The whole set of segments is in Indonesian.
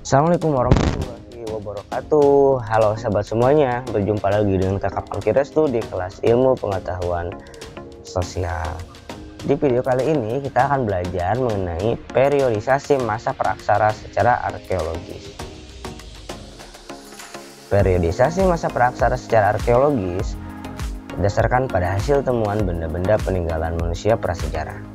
Assalamualaikum warahmatullahi wabarakatuh. Halo sahabat semuanya, berjumpa lagi dengan Kakak Pangkirestu di kelas ilmu pengetahuan sosial. Di video kali ini kita akan belajar mengenai periodisasi masa praksara secara arkeologis. Periodisasi masa praksara secara arkeologis berdasarkan pada hasil temuan benda-benda peninggalan manusia prasejarah.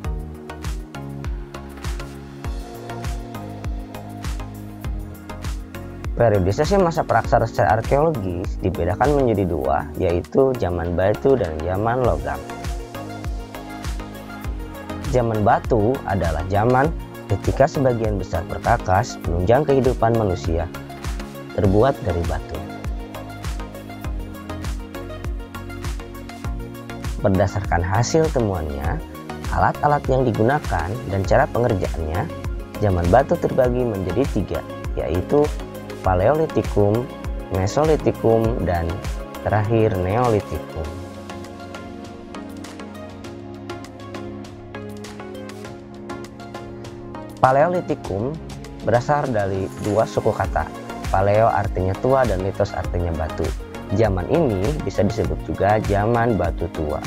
Periodisasi masa praksara secara arkeologis dibedakan menjadi dua, yaitu zaman batu dan zaman logam. Zaman batu adalah zaman ketika sebagian besar perkakas penunjang kehidupan manusia terbuat dari batu. Berdasarkan hasil temuannya, alat-alat yang digunakan dan cara pengerjaannya, zaman batu terbagi menjadi tiga, yaitu Paleolitikum, Mesolitikum, dan terakhir Neolitikum. Paleolitikum berasal dari dua suku kata. Paleo artinya tua dan litos artinya batu. Zaman ini bisa disebut juga zaman batu tua.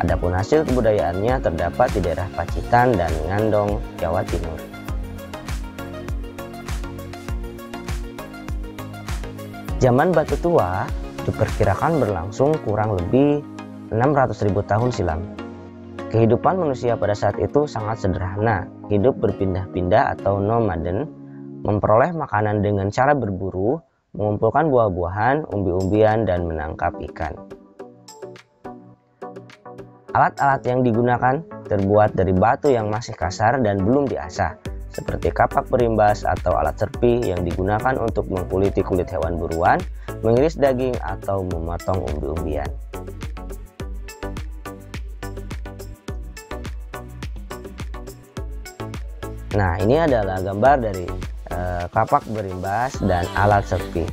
Adapun hasil kebudayaannya terdapat di daerah Pacitan dan Ngandong, Jawa Timur. Zaman batu tua diperkirakan berlangsung kurang lebih 600.000 tahun silam. Kehidupan manusia pada saat itu sangat sederhana, hidup berpindah-pindah atau nomaden, memperoleh makanan dengan cara berburu, mengumpulkan buah-buahan, umbi-umbian, dan menangkap ikan. Alat-alat yang digunakan terbuat dari batu yang masih kasar dan belum diasah, seperti kapak berimbas atau alat serpi yang digunakan untuk mengkuliti kulit hewan buruan, mengiris daging, atau memotong umbi-umbian. Nah, ini adalah gambar dari kapak berimbas dan alat serpi.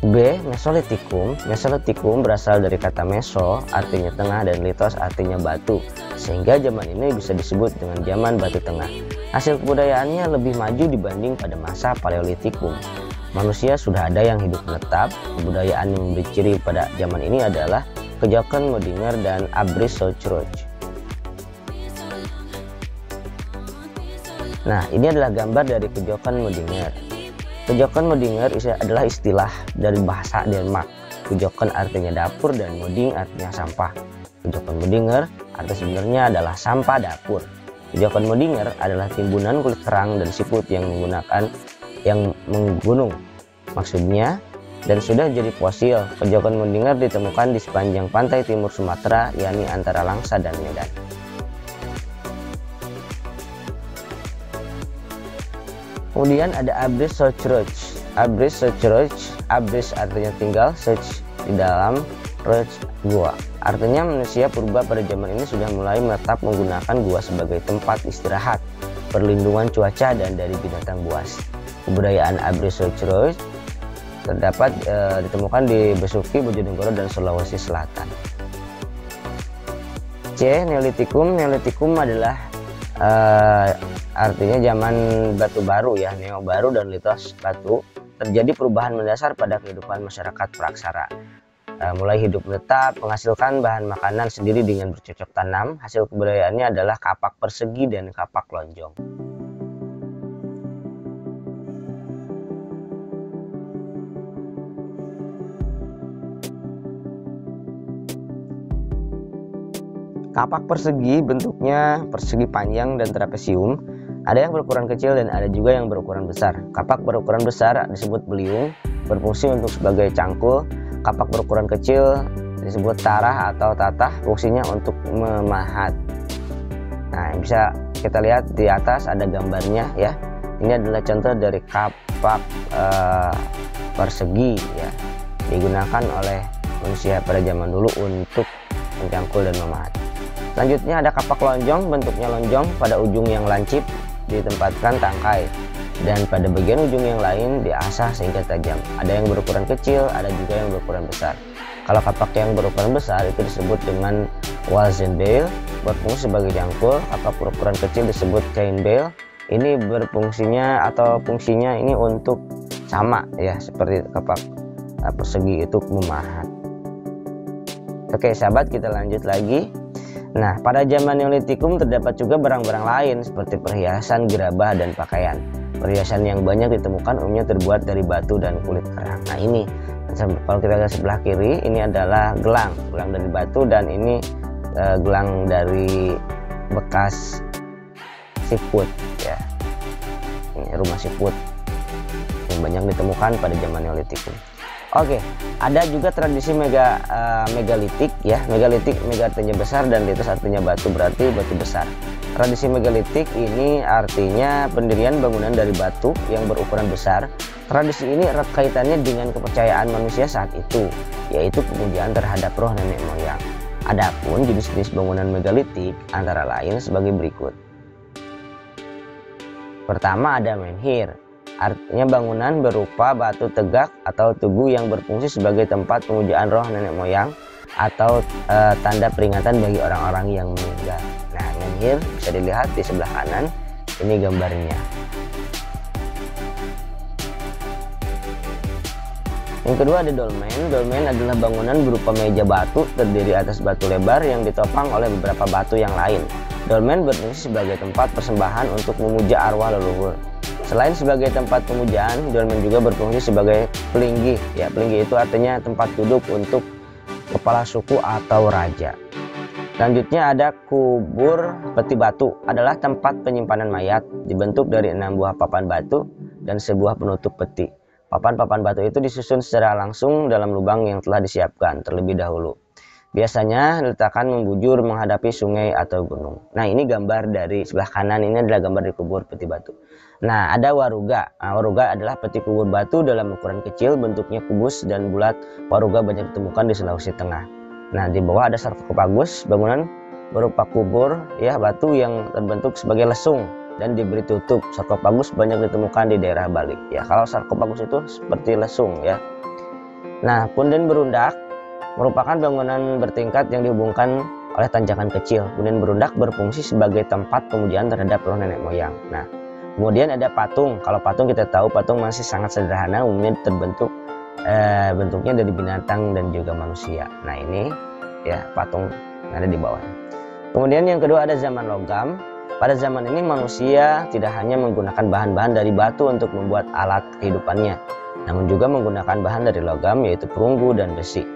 B. Mesolitikum. Mesolitikum berasal dari kata meso, artinya tengah, dan litos artinya batu, sehingga zaman ini bisa disebut dengan zaman batu tengah. Hasil kebudayaannya lebih maju dibanding pada masa Paleolitikum. Manusia sudah ada yang hidup menetap. Kebudayaan yang berciri pada zaman ini adalah Kejoken, Modinger, dan Abruzzo-Church. Nah, ini adalah gambar dari Kejoken, Modinger. Kejoken Modinger adalah istilah dari bahasa Denmark. Kejoken artinya dapur dan moding artinya sampah. Kejoken Modinger arti sebenarnya adalah sampah dapur. Kejoken Modinger adalah timbunan kulit kerang dan siput yang menggunung, maksudnya, dan sudah jadi fosil. Kejoken Modinger ditemukan di sepanjang pantai timur Sumatera, yakni antara Langsa dan Medan. Kemudian ada Abruzzo-Church. Abruzzo-Church, Abriz artinya tinggal, Church di dalam, Church gua. Artinya manusia purba pada zaman ini sudah mulai menetap menggunakan gua sebagai tempat istirahat, perlindungan cuaca, dan dari binatang buas. Kebudayaan Abruzzo-Church terdapat ditemukan di Besuki, Bojonegoro, dan Sulawesi Selatan. C. Neolitikum. Neolitikum adalah artinya zaman batu baru ya, neo baru dan litos batu. Terjadi perubahan mendasar pada kehidupan masyarakat praksara. Mulai hidup menetap, menghasilkan bahan makanan sendiri dengan bercocok tanam. Hasil kebudayaannya adalah kapak persegi dan kapak lonjong. Kapak persegi bentuknya persegi panjang dan trapesium. Ada yang berukuran kecil dan ada juga yang berukuran besar. Kapak berukuran besar disebut beliung, berfungsi untuk sebagai cangkul. Kapak berukuran kecil disebut tarah atau tatah, fungsinya untuk memahat. Nah, bisa kita lihat di atas ada gambarnya ya. Ini adalah contoh dari kapak persegi ya, digunakan oleh manusia pada zaman dulu untuk mencangkul dan memahat. Selanjutnya ada kapak lonjong, bentuknya lonjong, pada ujung yang lancip ditempatkan tangkai, dan pada bagian ujung yang lain diasah sehingga tajam. Ada yang berukuran kecil, ada juga yang berukuran besar. Kalau kapak yang berukuran besar itu disebut dengan Walzenbeil, berfungsi sebagai jangkul. Kapak berukuran kecil disebut Kainbeil. Ini berfungsinya atau fungsinya ini untuk sama ya, seperti kapak persegi itu memahat. Oke sahabat, kita lanjut lagi. Nah, pada zaman Neolitikum terdapat juga barang-barang lain seperti perhiasan, gerabah, dan pakaian. Perhiasan yang banyak ditemukan umumnya terbuat dari batu dan kulit kerang. Nah ini, kalau kita lihat sebelah kiri, ini adalah gelang dari batu, dan ini gelang dari bekas seafood ya. Ini rumah seafood yang banyak ditemukan pada zaman Neolitikum. Oke, ada juga tradisi megalitik ya. Megalitik, mega artinya besar dan litus artinya batu, berarti batu besar. Tradisi megalitik ini artinya pendirian bangunan dari batu yang berukuran besar. Tradisi ini erat kaitannya dengan kepercayaan manusia saat itu, yaitu pemujaan terhadap roh nenek moyang. Adapun jenis-jenis bangunan megalitik antara lain sebagai berikut. Pertama ada menhir. Artinya bangunan berupa batu tegak atau tugu yang berfungsi sebagai tempat pemujaan roh nenek moyang atau tanda peringatan bagi orang-orang yang meninggal. Nah, menhir bisa dilihat di sebelah kanan, ini gambarnya. Yang kedua ada dolmen. Dolmen adalah bangunan berupa meja batu terdiri atas batu lebar yang ditopang oleh beberapa batu yang lain. Dolmen berfungsi sebagai tempat persembahan untuk memuja arwah leluhur. Selain sebagai tempat pemujaan, dolmen juga berfungsi sebagai pelinggi. Ya, pelinggi itu artinya tempat duduk untuk kepala suku atau raja. Selanjutnya ada kubur peti batu, adalah tempat penyimpanan mayat, dibentuk dari 6 buah papan batu dan sebuah penutup peti. Papan-papan batu itu disusun secara langsung dalam lubang yang telah disiapkan terlebih dahulu. Biasanya diletakkan membujur menghadapi sungai atau gunung. Nah, ini gambar dari sebelah kanan, ini adalah gambar di kubur peti batu. Nah, ada waruga. Nah, waruga adalah peti kubur batu dalam ukuran kecil, bentuknya kubus dan bulat. Waruga banyak ditemukan di Sulawesi Tengah. Nah, di bawah ada sarkofagus, bangunan berupa kubur ya batu yang terbentuk sebagai lesung dan diberi tutup. Sarkofagus banyak ditemukan di daerah Bali. Ya, kalau sarkofagus itu seperti lesung ya. Nah, punden berundak merupakan bangunan bertingkat yang dihubungkan oleh tanjakan kecil. Punden berundak berfungsi sebagai tempat pemujaan terhadap roh nenek moyang. Nah, kemudian ada patung. Kalau patung kita tahu patung masih sangat sederhana, umumnya terbentuk bentuknya dari binatang dan juga manusia. Nah, ini ya patung yang ada di bawah. Kemudian yang kedua ada zaman logam. Pada zaman ini manusia tidak hanya menggunakan bahan-bahan dari batu untuk membuat alat kehidupannya, namun juga menggunakan bahan dari logam yaitu perunggu dan besi.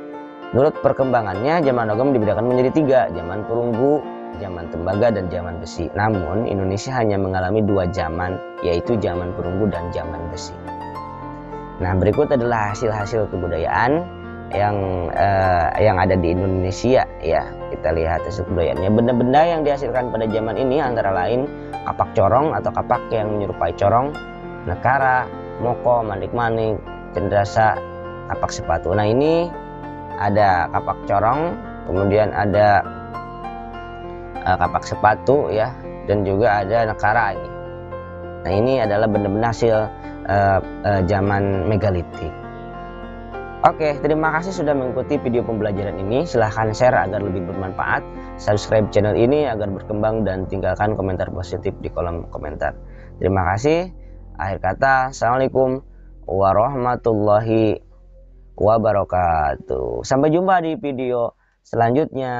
Menurut perkembangannya, zaman logam dibedakan menjadi 3, zaman perunggu, zaman tembaga, dan zaman besi. Namun, Indonesia hanya mengalami 2 zaman, yaitu zaman perunggu dan zaman besi. Nah, berikut adalah hasil-hasil kebudayaan yang ada di Indonesia ya. Kita lihat hasil kebudayaannya. Benda-benda yang dihasilkan pada zaman ini antara lain kapak corong atau kapak yang menyerupai corong, nekara, moko, manik-manik, cendrasa, kapak sepatu. Nah, ini ada kapak corong, kemudian ada kapak sepatu ya, dan juga ada nekara ini. Nah, ini adalah benda-benda hasil zaman megalitik. Oke, terima kasih sudah mengikuti video pembelajaran ini. Silahkan share agar lebih bermanfaat, subscribe channel ini agar berkembang, dan tinggalkan komentar positif di kolom komentar. Terima kasih. Akhir kata, assalamualaikum warahmatullahi wabarakatuh. Sampai jumpa di video selanjutnya.